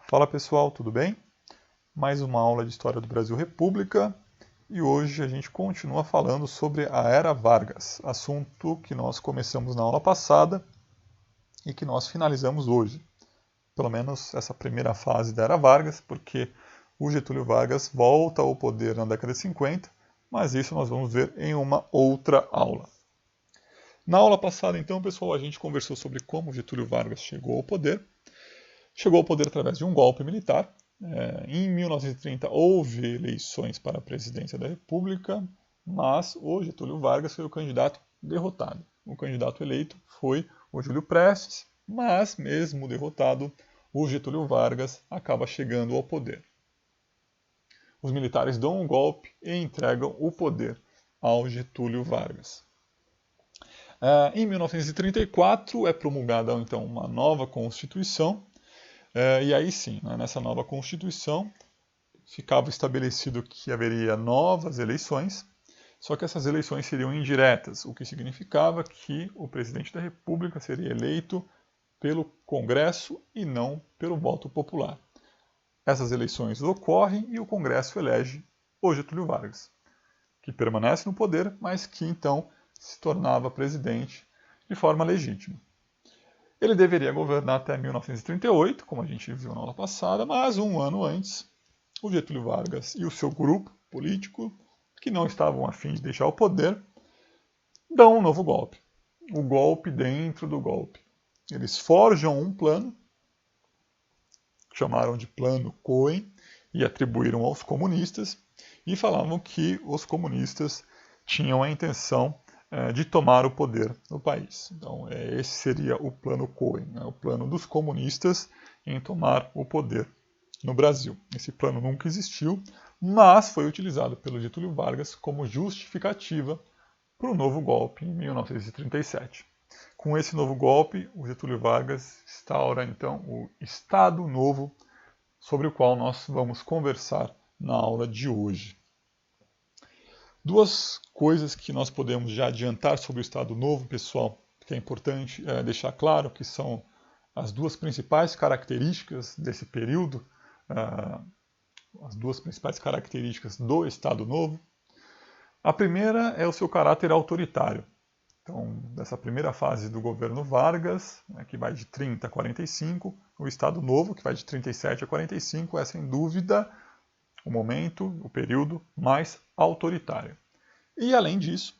Fala pessoal, tudo bem? Mais uma aula de História do Brasil República e hoje a gente continua falando sobre a Era Vargas, assunto que nós começamos na aula passada e que nós finalizamos hoje. Pelo menos essa primeira fase da Era Vargas, porque o Getúlio Vargas volta ao poder na década de 50, mas isso nós vamos ver em uma outra aula. Na aula passada, então, pessoal, a gente conversou sobre como Getúlio Vargas chegou ao poder. Chegou ao poder através de um golpe militar. Em 1930 houve eleições para a presidência da República, mas o Getúlio Vargas foi o candidato derrotado. O candidato eleito foi o Júlio Prestes, mas mesmo derrotado, o Getúlio Vargas acaba chegando ao poder. Os militares dão um golpe e entregam o poder ao Getúlio Vargas. Em 1934 é promulgada então uma nova Constituição. E aí sim, nessa nova Constituição, ficava estabelecido que haveria novas eleições, só que essas eleições seriam indiretas, o que significava que o presidente da República seria eleito pelo Congresso e não pelo voto popular. Essas eleições ocorrem e o Congresso elege o Getúlio Vargas, que permanece no poder, mas que então se tornava presidente de forma legítima. Ele deveria governar até 1938, como a gente viu na aula passada, mas um ano antes, o Getúlio Vargas e o seu grupo político, que não estavam a fim de deixar o poder, dão um novo golpe. O golpe dentro do golpe. Eles forjam um plano, chamaram de Plano Cohen, e atribuíram aos comunistas, e falavam que os comunistas tinham a intenção de tomar o poder no país. Então, esse seria o Plano Cohen, o plano dos comunistas em tomar o poder no Brasil. Esse plano nunca existiu, mas foi utilizado pelo Getúlio Vargas como justificativa para o novo golpe em 1937. Com esse novo golpe, o Getúlio Vargas instaura então o Estado Novo, sobre o qual nós vamos conversar na aula de hoje. Duas coisas que nós podemos já adiantar sobre o Estado Novo, pessoal, que é importante deixar claro que são as duas principais características desse período, as duas principais características do Estado Novo. A primeira é o seu caráter autoritário. Então, dessa primeira fase do governo Vargas, que vai de 30 a 45, o Estado Novo, que vai de 37 a 45, é sem dúvida o momento, o período mais autoritário. E, além disso,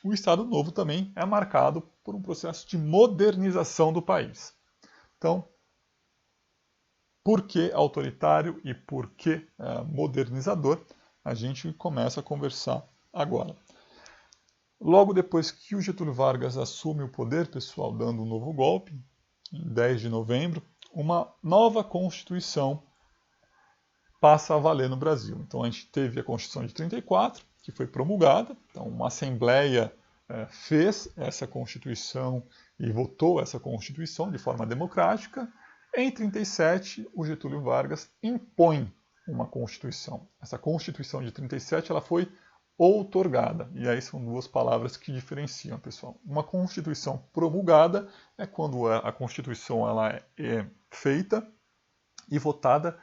o Estado Novo também é marcado por um processo de modernização do país. Então, por que autoritário e por que modernizador? A gente começa a conversar agora. Logo depois que o Getúlio Vargas assume o poder, pessoal, dando um novo golpe, em 10 de novembro, uma nova Constituição passa a valer no Brasil. Então a gente teve a Constituição de 34, que foi promulgada, então uma Assembleia fez essa Constituição e votou essa Constituição de forma democrática. Em 37, o Getúlio Vargas impõe uma Constituição. Essa Constituição de 37 ela foi outorgada, e aí são duas palavras que diferenciam, pessoal. Uma Constituição promulgada é quando a Constituição ela é feita e votada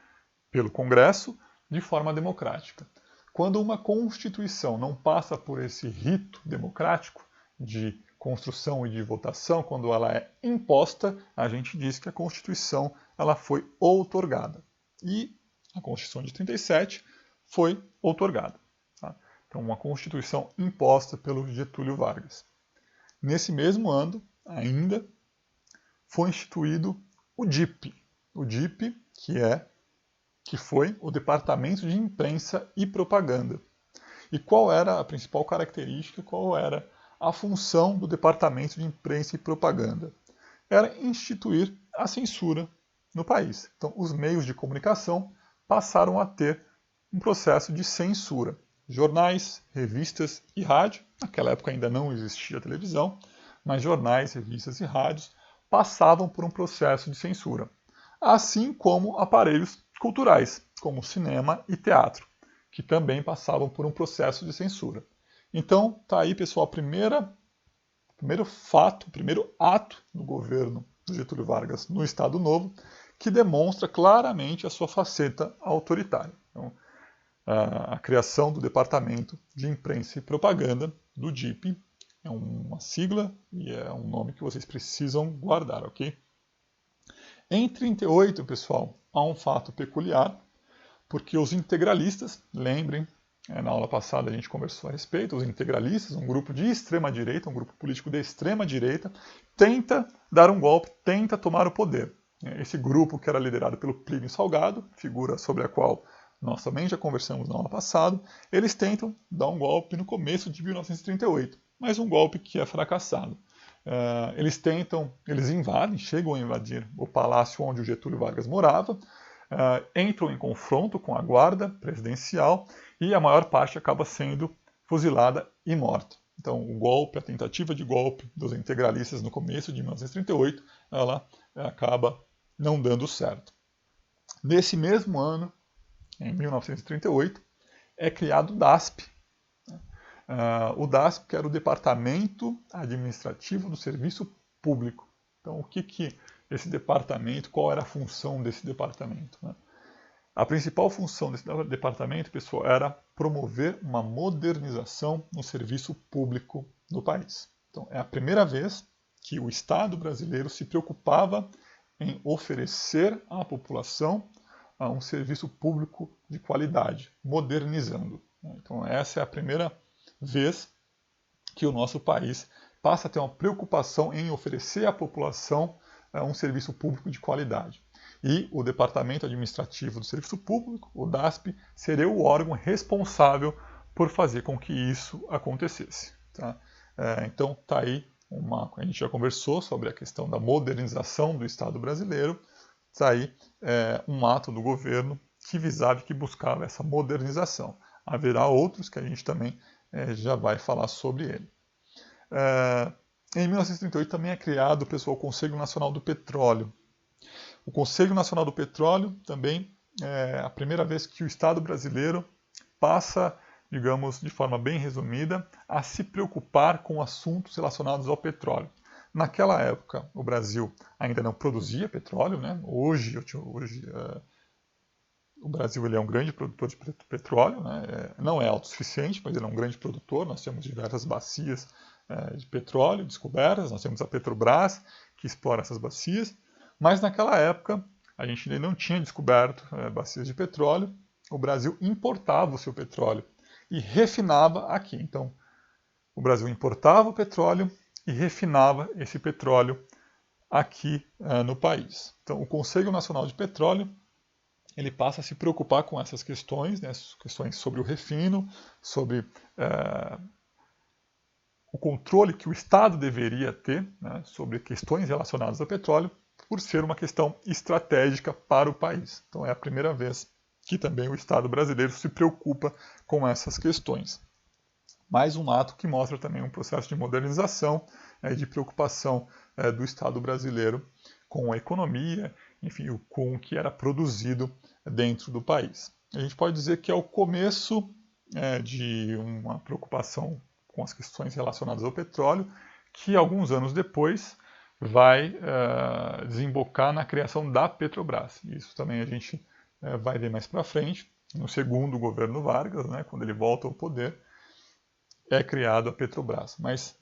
pelo Congresso de forma democrática. Quando uma Constituição não passa por esse rito democrático de construção e de votação, quando ela é imposta, a gente diz que a Constituição ela foi outorgada. E a Constituição de 37 foi outorgada. Tá? Então, uma Constituição imposta pelo Getúlio Vargas. Nesse mesmo ano, ainda, foi instituído o DIP. O DIP, que foi o Departamento de Imprensa e Propaganda. E qual era a principal característica, qual era a função do Departamento de Imprensa e Propaganda? Era instituir a censura no país. Então, os meios de comunicação passaram a ter um processo de censura. Jornais, revistas e rádio, naquela época ainda não existia televisão, mas jornais, revistas e rádios passavam por um processo de censura. Assim como aparelhos culturais, como cinema e teatro, que também passavam por um processo de censura. Então, está aí, pessoal, o primeiro ato do governo do Getúlio Vargas no Estado Novo, que demonstra claramente a sua faceta autoritária. Então, a criação do Departamento de Imprensa e Propaganda, do DIP, é uma sigla e é um nome que vocês precisam guardar, ok? Em 1938, pessoal, há um fato peculiar, porque os integralistas, lembrem, na aula passada a gente conversou a respeito, os integralistas, um grupo de extrema-direita, um grupo político de extrema-direita, tenta dar um golpe, tenta tomar o poder. Esse grupo, que era liderado pelo Plínio Salgado, figura sobre a qual nós também já conversamos na aula passada, eles tentam dar um golpe no começo de 1938, mas um golpe que é fracassado. Eles invadem, chegam a invadir o palácio onde o Getúlio Vargas morava, entram em confronto com a guarda presidencial e a maior parte acaba sendo fuzilada e morta. Então, o golpe, a tentativa de golpe dos integralistas no começo de 1938, ela acaba não dando certo. Nesse mesmo ano, em 1938, é criado o DASP. O DASP, que era o Departamento Administrativo do Serviço Público. Então, o que esse departamento, qual era a função desse departamento? A principal função desse departamento, pessoal, era promover uma modernização no serviço público no país. Então, é a primeira vez que o Estado brasileiro se preocupava em oferecer à população um serviço público de qualidade, modernizando. Então, essa é a primeira vez que o nosso país passa a ter uma preocupação em oferecer à população um serviço público de qualidade. E o Departamento Administrativo do Serviço Público, o DASP, seria o órgão responsável por fazer com que isso acontecesse. Tá? Então, está aí, a gente já conversou sobre a questão da modernização do Estado brasileiro, está aí um ato do governo que visava e que buscava essa modernização. Haverá outros que a gente também já vai falar sobre ele. Em 1938 também é criado, pessoal, o Conselho Nacional do Petróleo. O Conselho Nacional do Petróleo também é a primeira vez que o Estado brasileiro passa, digamos, de forma bem resumida, a se preocupar com assuntos relacionados ao petróleo. Naquela época, o Brasil ainda não produzia petróleo, né? Hoje o Brasil ele é um grande produtor de petróleo, né? Não é autossuficiente, mas ele é um grande produtor. Nós temos diversas bacias de petróleo descobertas, nós temos a Petrobras, que explora essas bacias, mas naquela época a gente ainda não tinha descoberto bacias de petróleo, o Brasil importava o seu petróleo e refinava aqui. Então, o Brasil importava o petróleo e refinava esse petróleo aqui no país. Então, o Conselho Nacional de Petróleo ele passa a se preocupar com essas questões, né, questões sobre o refino, sobre o controle que o Estado deveria ter, né, sobre questões relacionadas ao petróleo, por ser uma questão estratégica para o país. Então é a primeira vez que também o Estado brasileiro se preocupa com essas questões. Mais um ato que mostra também um processo de modernização e de preocupação do Estado brasileiro com a economia, enfim, com o que era produzido dentro do país. A gente pode dizer que é o começo de uma preocupação com as questões relacionadas ao petróleo, que alguns anos depois vai desembocar na criação da Petrobras. Isso também a gente vai ver mais para frente, no segundo governo Vargas, né, quando ele volta ao poder, é criada a Petrobras. Mas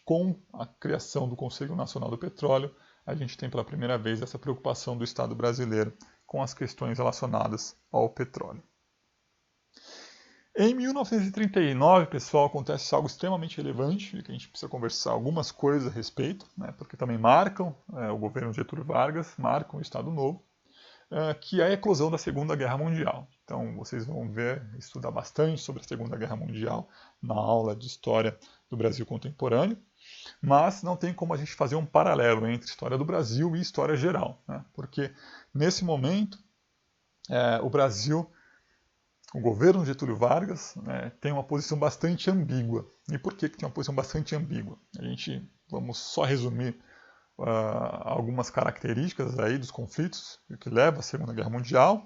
com a criação do Conselho Nacional do Petróleo, a gente tem pela primeira vez essa preocupação do Estado brasileiro com as questões relacionadas ao petróleo. Em 1939, pessoal, acontece algo extremamente relevante, que a gente precisa conversar algumas coisas a respeito, né, porque também marcam o governo Getúlio Vargas, marcam o Estado Novo, que é a eclosão da Segunda Guerra Mundial. Então, vocês vão estudar bastante sobre a Segunda Guerra Mundial na aula de História do Brasil Contemporâneo, mas não tem como a gente fazer um paralelo entre história do Brasil e história geral, né, porque nesse momento o governo Getúlio Vargas tem uma posição bastante ambígua. E por que tem uma posição bastante ambígua? Vamos só resumir algumas características aí dos conflitos que levam à Segunda Guerra Mundial.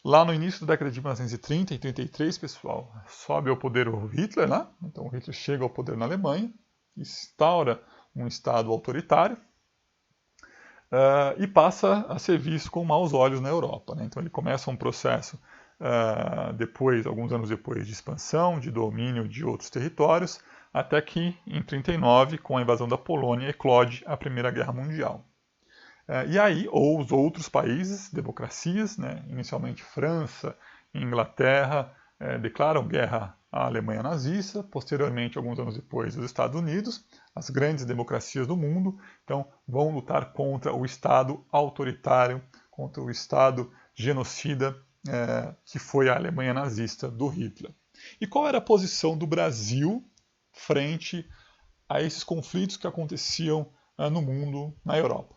Lá no início da década de 1930 e 33, pessoal, sobe ao poder o Hitler, né? Então o Hitler chega ao poder na Alemanha, instaura um Estado autoritário. e passa a ser visto com maus olhos na Europa, né? Então ele começa um processo depois, alguns anos depois, de expansão, de domínio de outros territórios, até que em 1939, com a invasão da Polônia, eclode a Primeira Guerra Mundial. E aí, ou os outros países, democracias, né, inicialmente França, Inglaterra, declaram guerra à Alemanha nazista, posteriormente, alguns anos depois, os Estados Unidos, as grandes democracias do mundo, então vão lutar contra o Estado autoritário, contra o Estado genocida que foi a Alemanha nazista do Hitler. E qual era a posição do Brasil frente a esses conflitos que aconteciam no mundo, na Europa?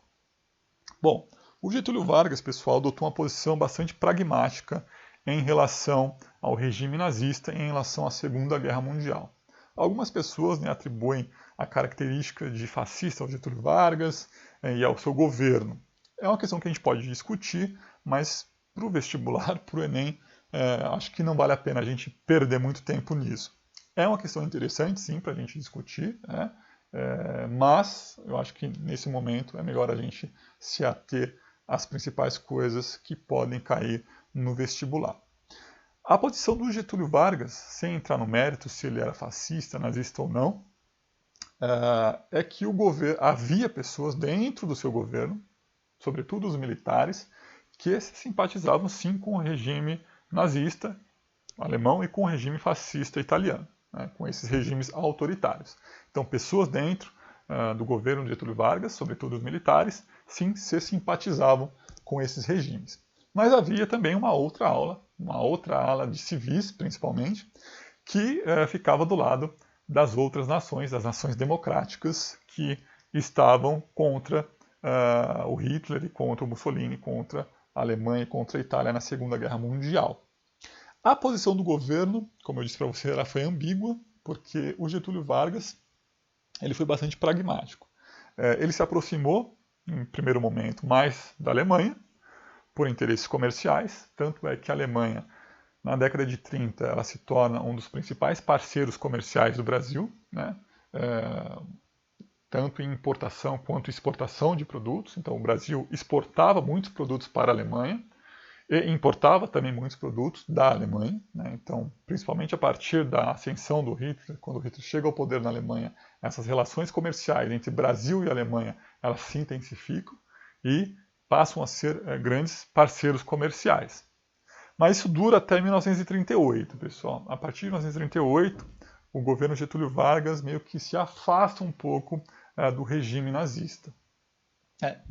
Bom, o Getúlio Vargas, pessoal, adotou uma posição bastante pragmática em relação ao regime nazista e em relação à Segunda Guerra Mundial. Algumas pessoas atribuem a característica de fascista ao Getúlio Vargas e ao seu governo. É uma questão que a gente pode discutir, mas para o vestibular, para o Enem, acho que não vale a pena a gente perder muito tempo nisso. É uma questão interessante, sim, para a gente discutir, né? Mas eu acho que nesse momento é melhor a gente se ater às principais coisas que podem cair no vestibular. A posição do Getúlio Vargas, sem entrar no mérito se ele era fascista, nazista ou não, é que havia pessoas dentro do seu governo, sobretudo os militares, que simpatizavam sim com o regime nazista alemão e com o regime fascista italiano, né, com esses regimes autoritários. Então, pessoas dentro do governo de Getúlio Vargas, sobretudo os militares, sim, se simpatizavam com esses regimes. Mas havia também uma outra ala de civis, principalmente, que ficava do lado das outras nações, das nações democráticas, que estavam contra o Hitler e contra o Mussolini, contra a Alemanha e contra a Itália na Segunda Guerra Mundial. A posição do governo, como eu disse para você, ela foi ambígua, porque o Getúlio Vargas ele foi bastante pragmático. Ele se aproximou, em primeiro momento, mais da Alemanha, por interesses comerciais, tanto é que a Alemanha, na década de 30, ela se torna um dos principais parceiros comerciais do Brasil, né? Tanto em importação quanto exportação de produtos. Então, o Brasil exportava muitos produtos para a Alemanha e importava também muitos produtos da Alemanha, né? Então, principalmente a partir da ascensão do Hitler, quando o Hitler chega ao poder na Alemanha, essas relações comerciais entre Brasil e Alemanha, elas se intensificam e passam a ser grandes parceiros comerciais. Mas isso dura até 1938, pessoal. A partir de 1938, o governo Getúlio Vargas meio que se afasta um pouco do regime nazista.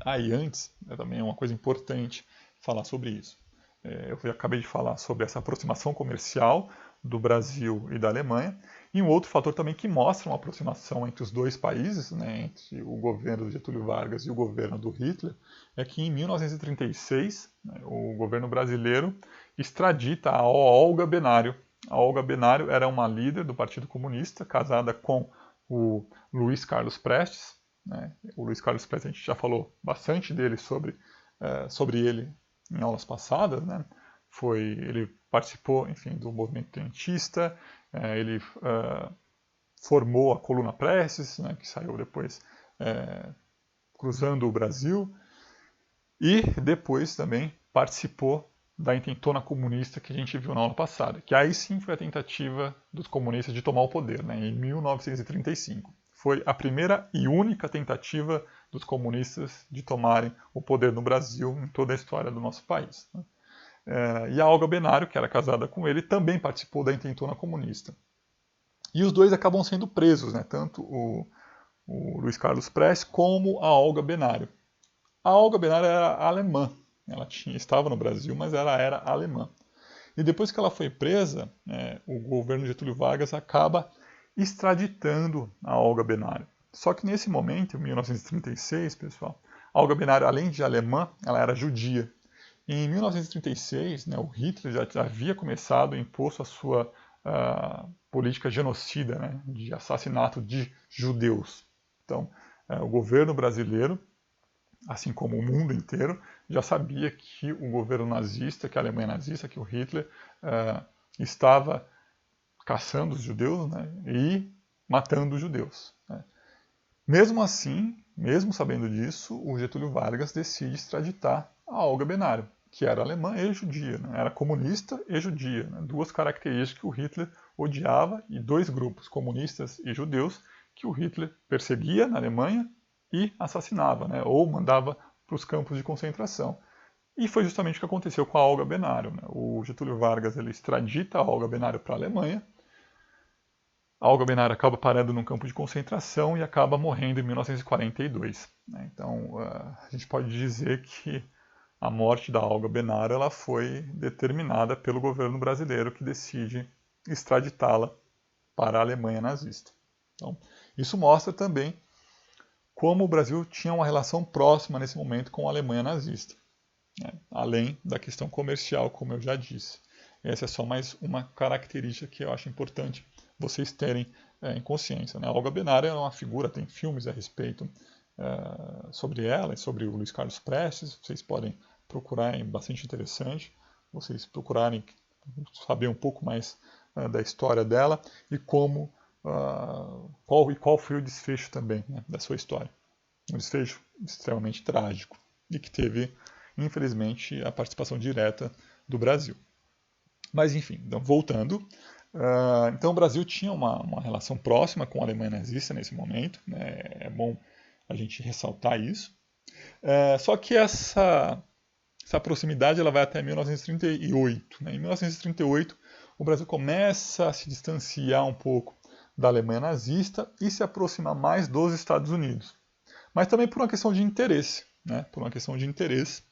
Aí antes, também é uma coisa importante falar sobre isso. Eu acabei de falar sobre essa aproximação comercial do Brasil e da Alemanha, e um outro fator também que mostra uma aproximação entre os dois países, né, entre o governo do Getúlio Vargas e o governo do Hitler, é que em 1936, né, o governo brasileiro extradita a Olga Benário. A Olga Benário era uma líder do Partido Comunista, casada com o Luiz Carlos Prestes. Né? O Luiz Carlos Prestes, a gente já falou bastante dele sobre ele em aulas passadas, né? Ele participou, enfim, do movimento tentista, ele formou a Coluna Prestes, né, que saiu depois cruzando o Brasil, e depois também participou da intentona comunista que a gente viu na aula passada, que aí sim foi a tentativa dos comunistas de tomar o poder, né, em 1935. Foi a primeira e única tentativa dos comunistas de tomarem o poder no Brasil em toda a história do nosso país. Né? E a Olga Benário, que era casada com ele, também participou da intentona comunista. E os dois acabam sendo presos, né? Tanto o Luiz Carlos Prestes como a Olga Benário. A Olga Benário era alemã, ela estava no Brasil, mas ela era alemã. E depois que ela foi presa, o governo Getúlio Vargas acaba extraditando a Olga Benário. Só que nesse momento, em 1936, pessoal, a Olga Benário, além de alemã, ela era judia. E em 1936, né, o Hitler já havia começado a impor a sua política genocida, né, de assassinato de judeus. Então, o governo brasileiro, assim como o mundo inteiro, já sabia que o governo nazista, que a Alemanha nazista, que o Hitler estava caçando os judeus, né, e matando os judeus. Né. Mesmo assim, mesmo sabendo disso, o Getúlio Vargas decide extraditar a Olga Benário, que era alemã e judia, né? Era comunista e judia, né? Duas características que o Hitler odiava, e dois grupos, comunistas e judeus, que o Hitler perseguia na Alemanha e assassinava, né? Ou mandava para os campos de concentração. E foi justamente o que aconteceu com a Olga Benário, né? O Getúlio Vargas ele extradita a Olga Benário para a Alemanha. A Olga Benário acaba parando num campo de concentração e acaba morrendo em 1942. Né? Então, a gente pode dizer que a morte da Olga Benário ela foi determinada pelo governo brasileiro, que decide extraditá-la para a Alemanha nazista. Então, isso mostra também como o Brasil tinha uma relação próxima nesse momento com a Alemanha nazista, né? Além da questão comercial, como eu já disse. Essa é só mais uma característica que eu acho importante vocês terem em consciência. Né? A Olga Benário é uma figura, tem filmes a respeito sobre ela e sobre o Luiz Carlos Prestes, vocês podem procurar, é bastante interessante, vocês procurarem saber um pouco mais da história dela e como qual foi o desfecho também, né, da sua história. Um desfecho extremamente trágico e que teve, infelizmente, a participação direta do Brasil. Mas, enfim, então, voltando, então o Brasil tinha uma relação próxima com a Alemanha nazista nesse momento, né, é bom a gente ressaltar isso. Só que essa proximidade ela vai até 1938. Né? Em 1938, o Brasil começa a se distanciar um pouco da Alemanha nazista e se aproximar mais dos Estados Unidos. Mas também por uma questão de interesse. Né? Por uma questão de interesse,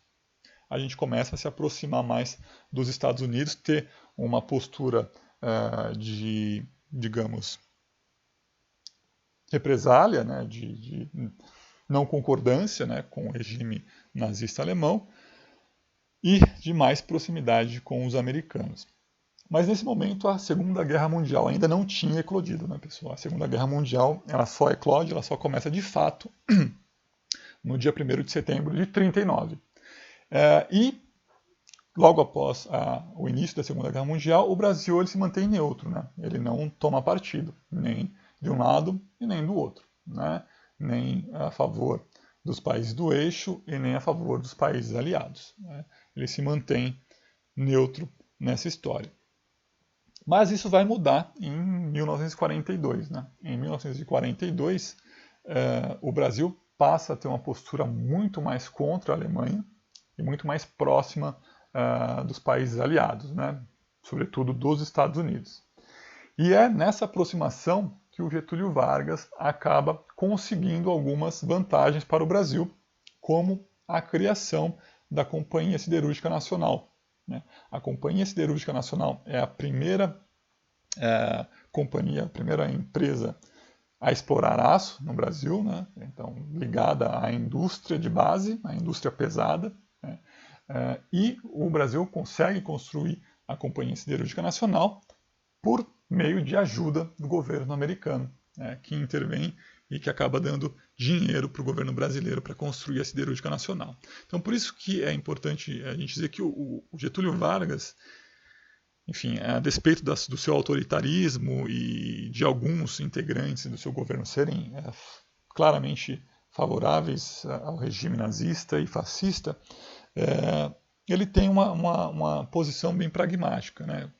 a gente começa a se aproximar mais dos Estados Unidos, ter uma postura de, digamos, represália, né? de não concordância, né? Com o regime nazista alemão, e de mais proximidade com os americanos. Mas nesse momento a Segunda Guerra Mundial ainda não tinha eclodido, né, pessoal? A Segunda Guerra Mundial ela só eclode, ela só começa de fato no dia 1º de setembro de 1939. E logo após o início da Segunda Guerra Mundial, o Brasil ele se mantém neutro, né? Ele não toma partido, nem de um lado e nem do outro, né? Nem a favor dos países do eixo e nem a favor dos países aliados, né? Ele se mantém neutro nessa história. Mas isso vai mudar em 1942. Né? Em 1942, o Brasil passa a ter uma postura muito mais contra a Alemanha e muito mais próxima dos países aliados, né? Sobretudo dos Estados Unidos. E é nessa aproximação que o Getúlio Vargas acaba conseguindo algumas vantagens para o Brasil, como a criação da Companhia Siderúrgica Nacional. Né? A Companhia Siderúrgica Nacional é a primeira companhia, a primeira empresa a explorar aço no Brasil, né? Então ligada à indústria de base, à indústria pesada, né? E o Brasil consegue construir a Companhia Siderúrgica Nacional por meio de ajuda do governo americano, né? Que intervém e que acaba dando dinheiro para o governo brasileiro para construir a siderúrgica nacional. Então, por isso que é importante a gente dizer que o Getúlio Vargas, enfim, a despeito do seu autoritarismo e de alguns integrantes do seu governo serem claramente favoráveis ao regime nazista e fascista, ele tem uma posição bem pragmática, né?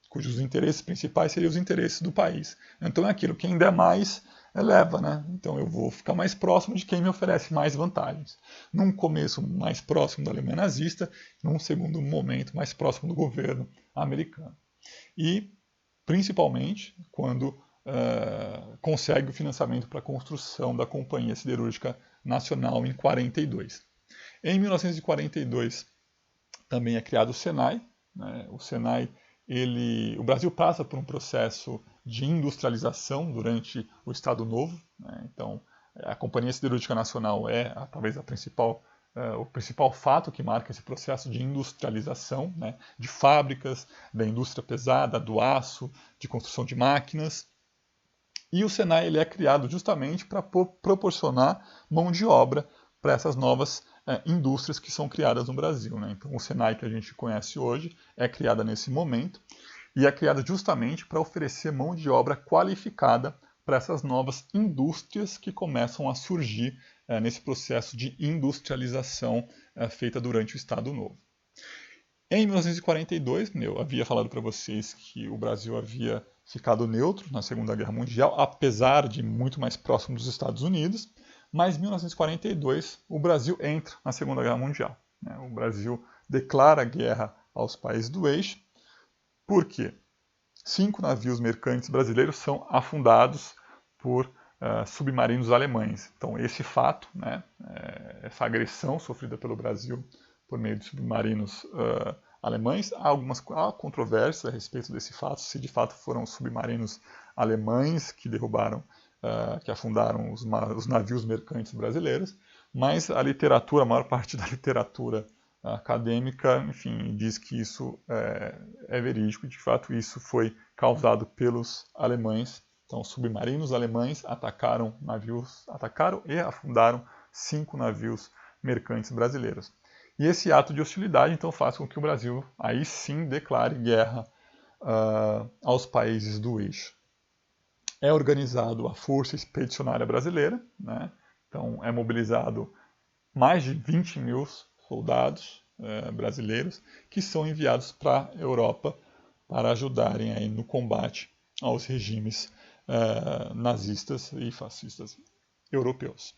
Cujos interesses principais seriam os interesses do país. Então é aquilo, quem der mais, leva, né? Então eu vou ficar mais próximo de quem me oferece mais vantagens. Num começo mais próximo da Alemanha nazista, num segundo momento mais próximo do governo americano. E, principalmente, quando consegue o financiamento para a construção da Companhia Siderúrgica Nacional em 1942. Em 1942 também é criado o Senai. Né? O Senai, o Brasil passa por um processo de industrialização durante o Estado Novo. Né? Então, a Companhia Siderúrgica Nacional é talvez o principal fato que marca esse processo de industrialização, né? De fábricas, da indústria pesada, do aço, de construção de máquinas. E o Senai ele é criado justamente para proporcionar mão de obra para essas novas indústrias que são criadas no Brasil. Né? Então, o Senai que a gente conhece hoje é criada nesse momento e é criada justamente para oferecer mão de obra qualificada para essas novas indústrias que começam a surgir nesse processo de industrialização feita durante o Estado Novo. Em 1942, eu havia falado para vocês que o Brasil havia ficado neutro na Segunda Guerra Mundial, apesar de muito mais próximo dos Estados Unidos, mas em 1942 o Brasil entra na Segunda Guerra Mundial. O Brasil declara guerra aos países do eixo. Por quê? 5 navios mercantes brasileiros são afundados por submarinos alemães. Então esse fato, essa agressão sofrida pelo Brasil por meio de submarinos alemães, há controvérsias a respeito desse fato, se de fato foram submarinos alemães que derrubaram, que afundaram os navios mercantes brasileiros, mas a literatura, a maior parte da literatura acadêmica, enfim, diz que isso é verídico, de fato isso foi causado pelos alemães. Então, submarinos alemães atacaram e afundaram 5 navios mercantes brasileiros. E esse ato de hostilidade, então, faz com que o Brasil, aí sim, declare guerra aos países do eixo. É organizado a Força Expedicionária Brasileira, então é mobilizado mais de 20 mil soldados brasileiros que são enviados para a Europa para ajudarem aí no combate aos regimes nazistas e fascistas europeus.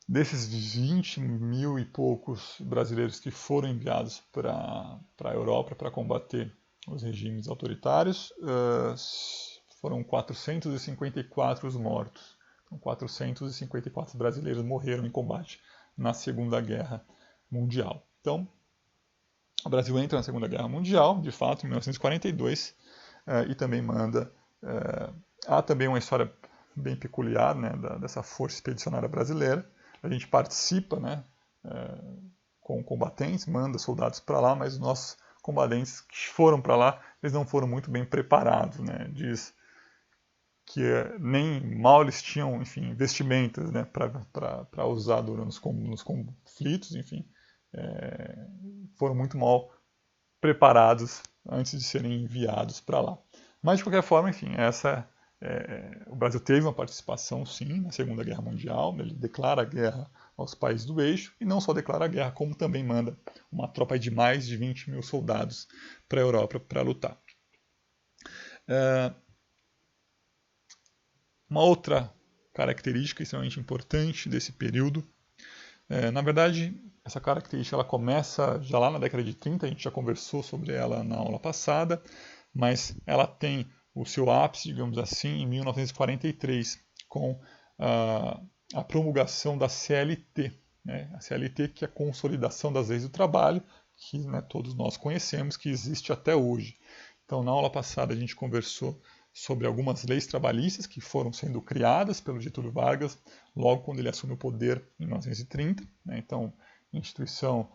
Desses 20 mil e poucos brasileiros que foram enviados para a Europa para combater os regimes autoritários, foram 454 os mortos. Então, 454 brasileiros morreram em combate na Segunda Guerra Mundial. Então, o Brasil entra na Segunda Guerra Mundial, de fato, em 1942, e também manda... há também uma história bem peculiar dessa Força Expedicionária Brasileira. A gente participa com combatentes, manda soldados para lá, mas os nossos combatentes que foram para lá, eles não foram muito bem preparados. Diz que nem mal eles tinham, enfim, vestimentas para usar nos conflitos, enfim, foram muito mal preparados antes de serem enviados para lá. Mas, de qualquer forma, enfim, o Brasil teve uma participação, sim, na Segunda Guerra Mundial. Ele declara guerra aos países do eixo, e não só declara guerra, como também manda uma tropa de mais de 20 mil soldados para a Europa para lutar. Uma outra característica extremamente importante desse período, na verdade, essa característica ela começa já lá na década de 30, a gente já conversou sobre ela na aula passada, mas ela tem o seu ápice, digamos assim, em 1943, com a promulgação da CLT. A CLT, que é a Consolidação das Leis do Trabalho, que todos nós conhecemos, que existe até hoje. Então, na aula passada, a gente conversou sobre algumas leis trabalhistas que foram sendo criadas pelo Getúlio Vargas logo quando ele assumiu o poder em 1930. Então, instituição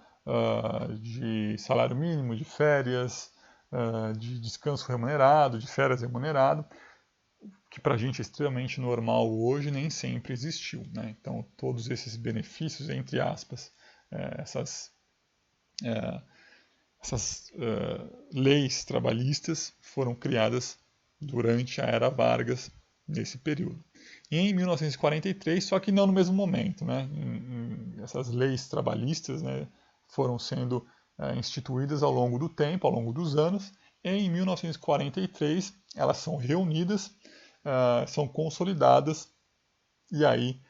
de salário mínimo, de férias, de descanso remunerado, de férias remunerado, que para a gente é extremamente normal hoje, nem sempre existiu. Então, todos esses benefícios, entre aspas, essas leis trabalhistas foram criadas durante a Era Vargas, nesse período. E em 1943, só que não no mesmo momento. Essas leis trabalhistas foram sendo instituídas ao longo do tempo, ao longo dos anos, e em 1943 elas são reunidas, são consolidadas, e aí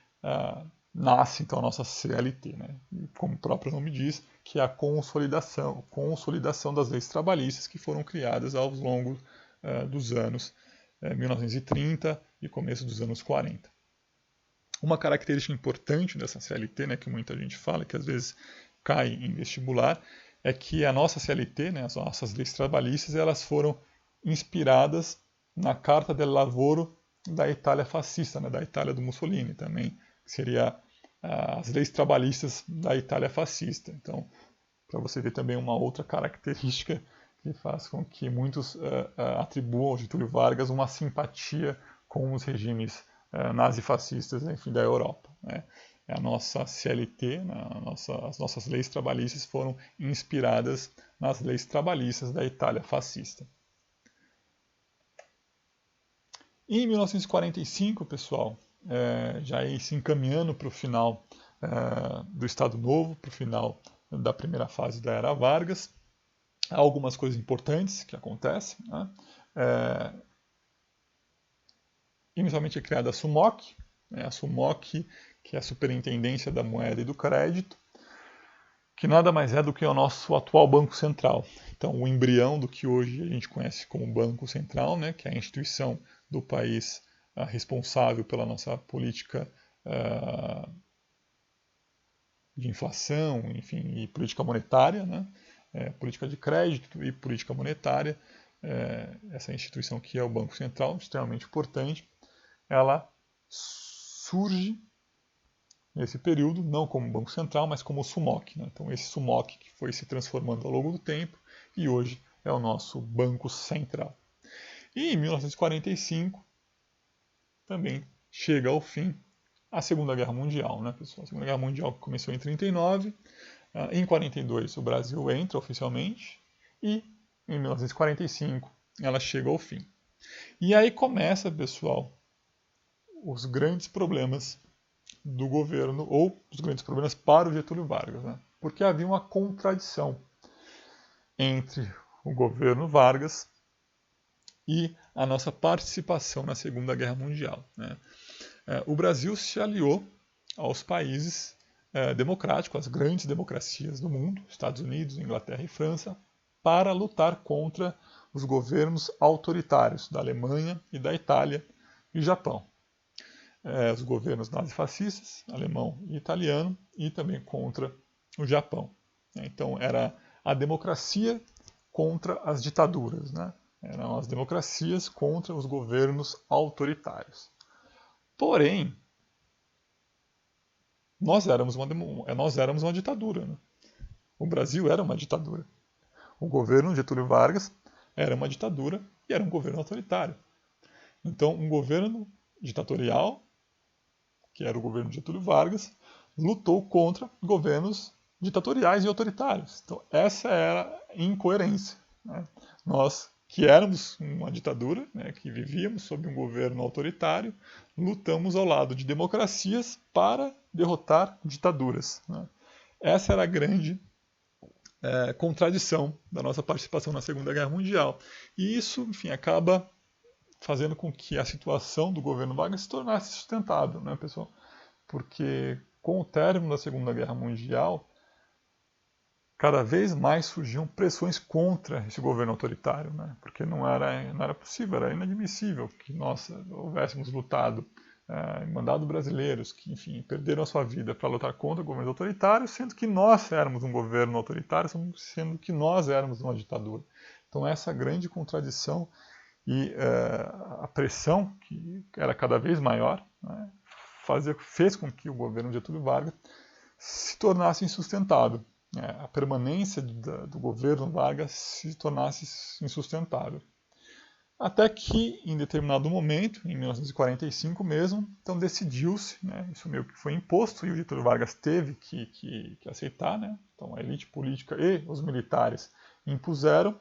nasce então a nossa CLT, como o próprio nome diz, que é a consolidação das leis trabalhistas que foram criadas ao longo dos anos 1930 e começo dos anos 40. Uma característica importante dessa CLT, que muita gente fala, que às vezes cai em vestibular, é que a nossa CLT, as nossas leis trabalhistas, elas foram inspiradas na Carta del Lavoro da Itália fascista, da Itália do Mussolini também, que seria as leis trabalhistas da Itália fascista. Então, para você ver também uma outra característica que faz com que muitos atribuam ao Getúlio Vargas uma simpatia com os regimes nazifascistas, enfim, da Europa. A nossa CLT, as nossas leis trabalhistas foram inspiradas nas leis trabalhistas da Itália fascista. Em 1945, pessoal, já ir se encaminhando para o final do Estado Novo, para o final da primeira fase da Era Vargas. Há algumas coisas importantes que acontecem, né? Inicialmente é criada a SUMOC, a SUMOC, que é a Superintendência da Moeda e do Crédito, que nada mais é do que o nosso atual Banco Central. Então, o embrião do que hoje a gente conhece como Banco Central, né, que é a instituição do país responsável pela nossa política de inflação, enfim, e política monetária, né, política de crédito e política monetária. Essa instituição que é o Banco Central, extremamente importante, ela surge nesse período, não como Banco Central, mas como o SUMOC. Né? Então, esse SUMOC que foi se transformando ao longo do tempo e hoje é o nosso Banco Central. E em 1945 também chega ao fim a Segunda Guerra Mundial. Né, pessoal? A Segunda Guerra Mundial começou em 1939, em 1942 o Brasil entra oficialmente e em 1945 ela chega ao fim. E aí começa, pessoal, os grandes problemas do governo, ou os grandes problemas para o Getúlio Vargas, né? Porque havia uma contradição entre o governo Vargas e a nossa participação na Segunda Guerra Mundial. Né? O Brasil se aliou aos países democráticos, às grandes democracias do mundo, Estados Unidos, Inglaterra e França, para lutar contra os governos autoritários da Alemanha e da Itália e Japão. Os governos nazifascistas, alemão e italiano, e também contra o Japão. Então, era a democracia contra as ditaduras, né? Eram as democracias contra os governos autoritários. Porém, nós éramos uma ditadura. Né? O Brasil era uma ditadura. O governo Getúlio Vargas era uma ditadura e era um governo autoritário. Então, um governo ditatorial, que era o governo de Getúlio Vargas, lutou contra governos ditatoriais e autoritários. Então, essa era a incoerência. Né? Nós, que éramos uma ditadura, né, que vivíamos sob um governo autoritário, lutamos ao lado de democracias para derrotar ditaduras. Né? Essa era a grande contradição da nossa participação na Segunda Guerra Mundial. E isso, enfim, acaba fazendo com que a situação do governo Vargas se tornasse sustentável, né, pessoal? Porque com o término da Segunda Guerra Mundial, cada vez mais surgiam pressões contra esse governo autoritário, né? Porque não era possível, era inadmissível que nós houvéssemos lutado, mandado brasileiros que, enfim, perderam a sua vida para lutar contra governos autoritários, sendo que nós éramos um governo autoritário, sendo que nós éramos uma ditadura. Então essa grande contradição e a pressão, que era cada vez maior, né, fez com que o governo Getúlio Vargas se tornasse insustentável. A permanência do governo Vargas se tornasse insustentável. Até que, em determinado momento, em 1945 mesmo, então decidiu-se, né, isso meio que foi imposto, e o Getúlio Vargas teve que aceitar, né, então a elite política e os militares impuseram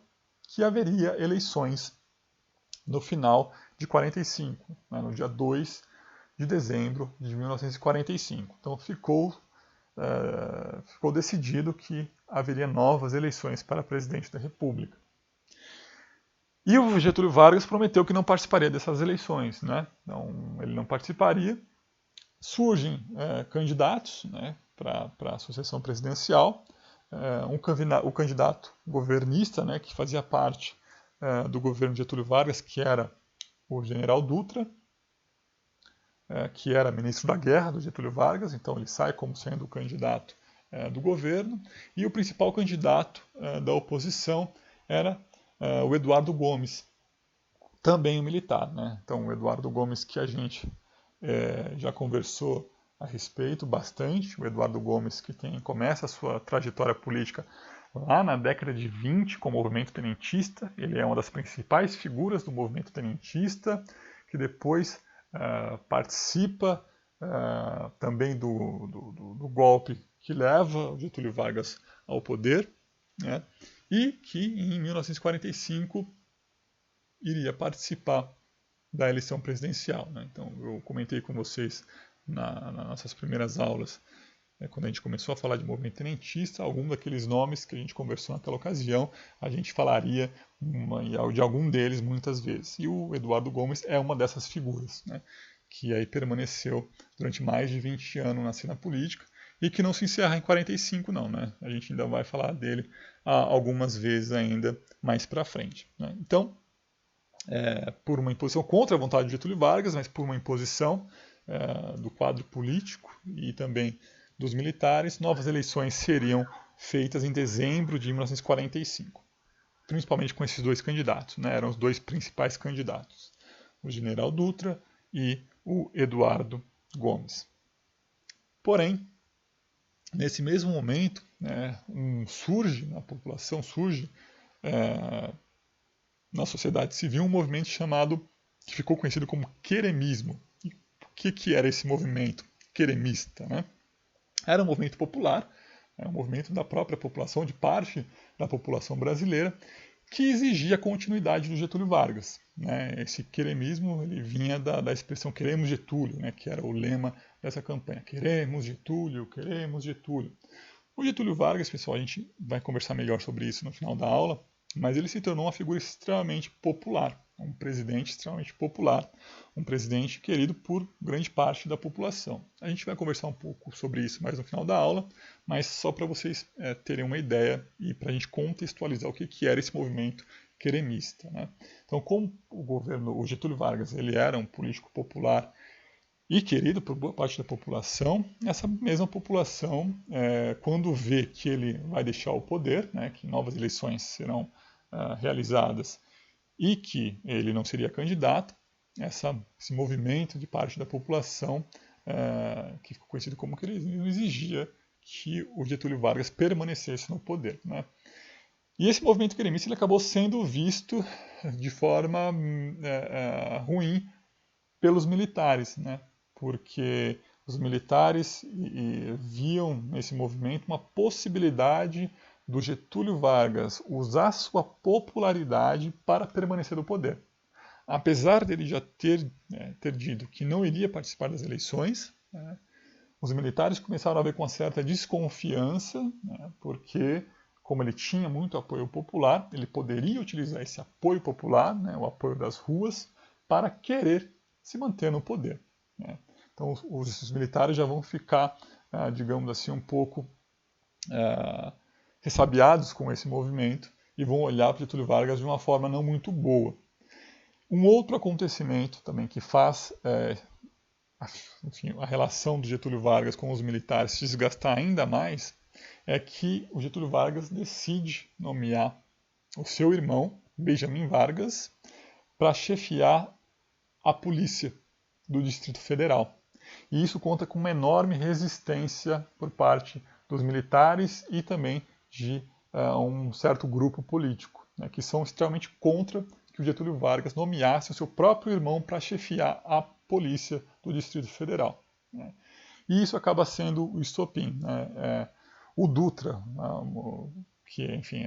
que haveria eleições no final de 45, né, no dia 2 de dezembro de 1945. Então ficou decidido que haveria novas eleições para presidente da República. E o Getúlio Vargas prometeu que não participaria dessas eleições. Né? Então, ele não participaria. Surgem candidatos, né, para a sucessão presidencial. O candidato governista, né, que fazia parte do governo de Getúlio Vargas, que era o general Dutra, que era ministro da Guerra do Getúlio Vargas, então ele sai como sendo o candidato do governo, e o principal candidato da oposição era o Eduardo Gomes, também um militar. Né? Então o Eduardo Gomes, que a gente já conversou a respeito bastante, o Eduardo Gomes que começa a sua trajetória política lá na década de 20 com o movimento tenentista, ele é uma das principais figuras do movimento tenentista, que depois participa também do golpe que leva o Getúlio Vargas ao poder, né? E que em 1945 iria participar da eleição presidencial, né? Então, eu comentei com vocês nas nossas primeiras aulas, quando a gente começou a falar de movimento tenentista, algum daqueles nomes que a gente conversou naquela ocasião, a gente falaria de algum deles muitas vezes. E o Eduardo Gomes é uma dessas figuras, né? Que aí permaneceu durante mais de 20 anos na cena política e que não se encerra em 45 não, né? A gente ainda vai falar dele algumas vezes ainda mais para frente, né? Então, por uma imposição contra a vontade de Getúlio Vargas, mas por uma imposição do quadro político e também dos militares, novas eleições seriam feitas em dezembro de 1945, principalmente com esses dois candidatos, né? Eram os dois principais candidatos, o general Dutra e o Eduardo Gomes. Porém, nesse mesmo momento, né, surge na população, na sociedade civil, um movimento que ficou conhecido como queremismo. E o que era esse movimento queremista, né? Era um movimento popular, um movimento da própria população, de parte da população brasileira, que exigia a continuidade do Getúlio Vargas, né? Esse queremismo ele vinha da expressão queremos Getúlio, né? Que era o lema dessa campanha. Queremos Getúlio, queremos Getúlio. O Getúlio Vargas, pessoal, a gente vai conversar melhor sobre isso no final da aula, mas ele se tornou uma figura extremamente popular, um presidente extremamente popular, um presidente querido por grande parte da população. A gente vai conversar um pouco sobre isso mais no final da aula, mas só para vocês terem uma ideia e para a gente contextualizar o que era esse movimento queremista, né? Então, como o Getúlio Vargas ele era um político popular e querido por boa parte da população, essa mesma população, quando vê que ele vai deixar o poder, né, que novas eleições serão realizadas e que ele não seria candidato, esse movimento de parte da população, que ficou conhecido como queremismo, exigia que o Getúlio Vargas permanecesse no poder, né? E esse movimento queremista ele acabou sendo visto de forma ruim pelos militares, né? Porque os militares viam nesse movimento uma possibilidade do Getúlio Vargas usar sua popularidade para permanecer no poder. Apesar dele já ter dito que não iria participar das eleições, né, os militares começaram a ver com uma certa desconfiança, né, porque, como ele tinha muito apoio popular, ele poderia utilizar esse apoio popular, né, o apoio das ruas, para querer se manter no poder, né. Então os militares já vão ficar, digamos assim, um pouco ressabiados com esse movimento e vão olhar para Getúlio Vargas de uma forma não muito boa. Um outro acontecimento também que faz a relação do Getúlio Vargas com os militares se desgastar ainda mais é que o Getúlio Vargas decide nomear o seu irmão, Benjamin Vargas, para chefiar a polícia do Distrito Federal. E isso conta com uma enorme resistência por parte dos militares e também de um certo grupo político, né, que são extremamente contra que o Getúlio Vargas nomeasse o seu próprio irmão para chefiar a polícia do Distrito Federal, né. E isso acaba sendo o estopim, né. O Dutra, que enfim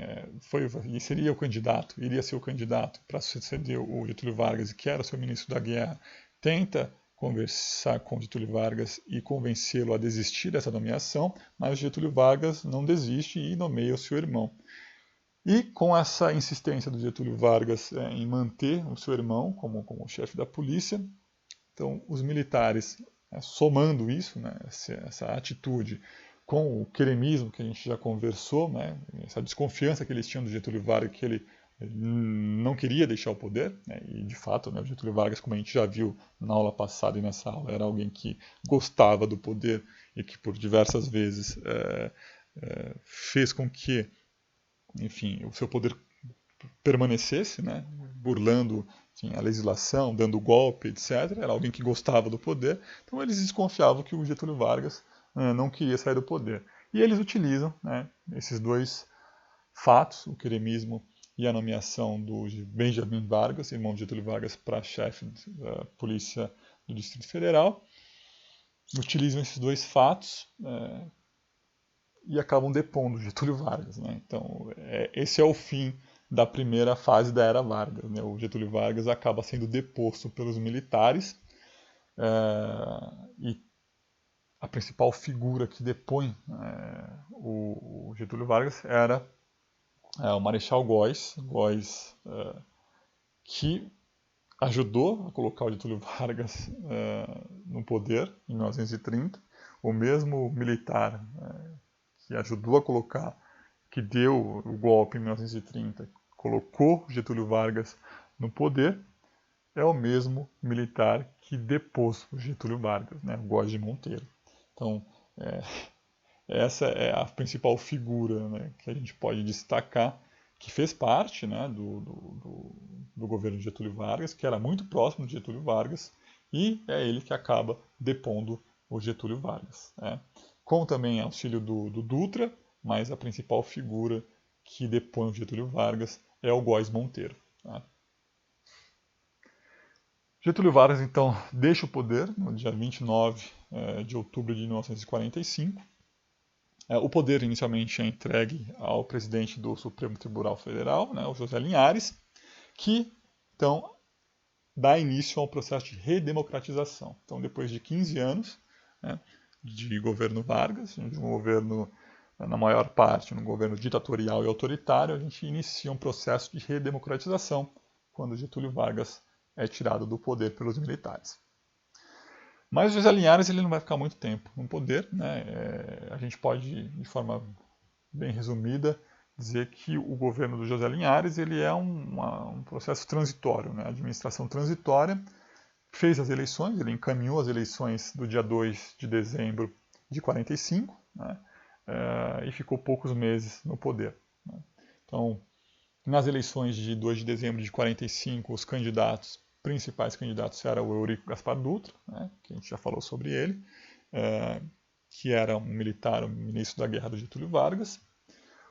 seria o candidato, iria ser o candidato para suceder o Getúlio Vargas, que era o seu ministro da Guerra, tenta conversar com Getúlio Vargas e convencê-lo a desistir dessa nomeação, mas Getúlio Vargas não desiste e nomeia o seu irmão. E com essa insistência do Getúlio Vargas em manter o seu irmão como chefe da polícia, então os militares, somando isso, né, essa atitude com o queremismo que a gente já conversou, né, essa desconfiança que eles tinham do Getúlio Vargas, que ele não queria deixar o poder, né, e de fato, né, o Getúlio Vargas, como a gente já viu na aula passada e nessa aula, era alguém que gostava do poder e que por diversas vezes fez com que, enfim, o seu poder permanecesse, né, burlando a legislação, dando golpe, etc. Era alguém que gostava do poder, então eles desconfiavam que o Getúlio Vargas não queria sair do poder. E eles utilizam, né, esses dois fatos, o queremismo e a nomeação do Benjamin Vargas, irmão de Getúlio Vargas, para chefe da Polícia do Distrito Federal, utilizam esses dois fatos e acabam depondo Getúlio Vargas, né? Então, esse é o fim da primeira fase da Era Vargas, né? O Getúlio Vargas acaba sendo deposto pelos militares, e a principal figura que depõe o Getúlio Vargas era o Marechal Góes, que ajudou a colocar o Getúlio Vargas no poder em 1930, o mesmo militar que ajudou a colocar, que deu o golpe em 1930, colocou Getúlio Vargas no poder, é o mesmo militar que depôs o Getúlio Vargas, né, o Góes de Monteiro. Então, essa é a principal figura, né, que a gente pode destacar, que fez parte, né, do governo de Getúlio Vargas, que era muito próximo de Getúlio Vargas, e é ele que acaba depondo o Getúlio Vargas, né, com também auxílio do Dutra, mas a principal figura que depõe o Getúlio Vargas é o Góes Monteiro. Tá? Getúlio Vargas, então, deixa o poder no dia 29 de outubro de 1945. O poder inicialmente é entregue ao presidente do Supremo Tribunal Federal, né, o José Linhares, que, então, dá início ao processo de redemocratização. Então, depois de 15 anos, né, de governo Vargas, de um governo, na maior parte, um governo ditatorial e autoritário, a gente inicia um processo de redemocratização, quando Getúlio Vargas é tirado do poder pelos militares. Mas o José Linhares ele não vai ficar muito tempo no poder, né? A gente pode, de forma bem resumida, dizer que o governo do José Linhares ele é um processo transitório, né? A administração transitória, fez as eleições, ele encaminhou as eleições do dia 2 de dezembro de 45, né? E ficou poucos meses no poder. Né? Então, nas eleições de 2 de dezembro de 45, os principais candidatos eram o Eurico Gaspar Dutra, né, que a gente já falou sobre ele, que era um militar, um ministro da guerra do Getúlio Vargas,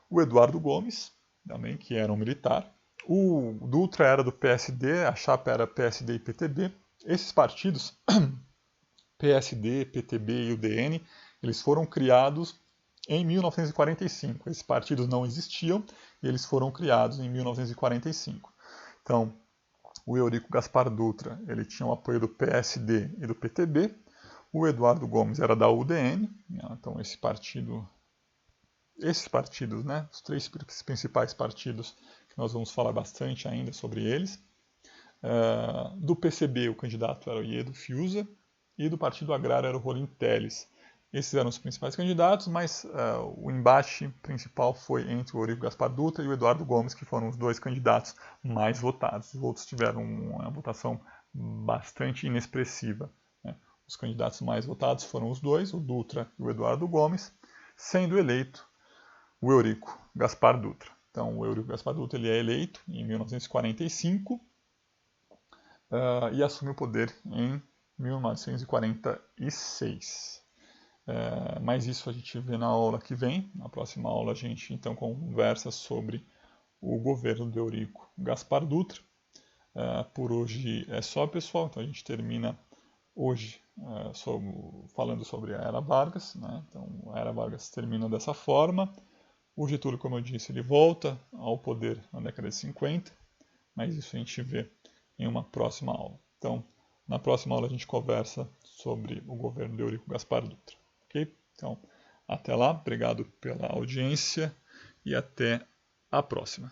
o Eduardo Gomes, também, que era um militar, o Dutra era do PSD, a chapa era PSD e PTB. Esses partidos, PSD, PTB e UDN, eles foram criados em 1945. Esses partidos não existiam e eles foram criados em 1945. Então, o Eurico Gaspar Dutra ele tinha o apoio do PSD e do PTB. O Eduardo Gomes era da UDN. Então, esses partidos, né, os três principais partidos, que nós vamos falar bastante ainda sobre eles. Do PCB, o candidato era o Iedo Fiuza, e do Partido Agrário era o Rolim Telles. Esses eram os principais candidatos, mas o embate principal foi entre o Eurico Gaspar Dutra e o Eduardo Gomes, que foram os dois candidatos mais votados. Os outros tiveram uma votação bastante inexpressiva. Né? Os candidatos mais votados foram os dois, o Dutra e o Eduardo Gomes, sendo eleito o Eurico Gaspar Dutra. Então, o Eurico Gaspar Dutra ele é eleito em 1945 e assume o poder em 1946. Mas isso a gente vê na aula que vem. Na próxima aula a gente então conversa sobre o governo do Eurico Gaspar Dutra. Por hoje é só, pessoal. Então a gente termina hoje falando sobre a Era Vargas. Né? Então a Era Vargas termina dessa forma. O Getúlio, como eu disse, ele volta ao poder na década de 50. Mas isso a gente vê em uma próxima aula. Então, na próxima aula a gente conversa sobre o governo do Eurico Gaspar Dutra. Ok? Então, até lá, obrigado pela audiência e até a próxima.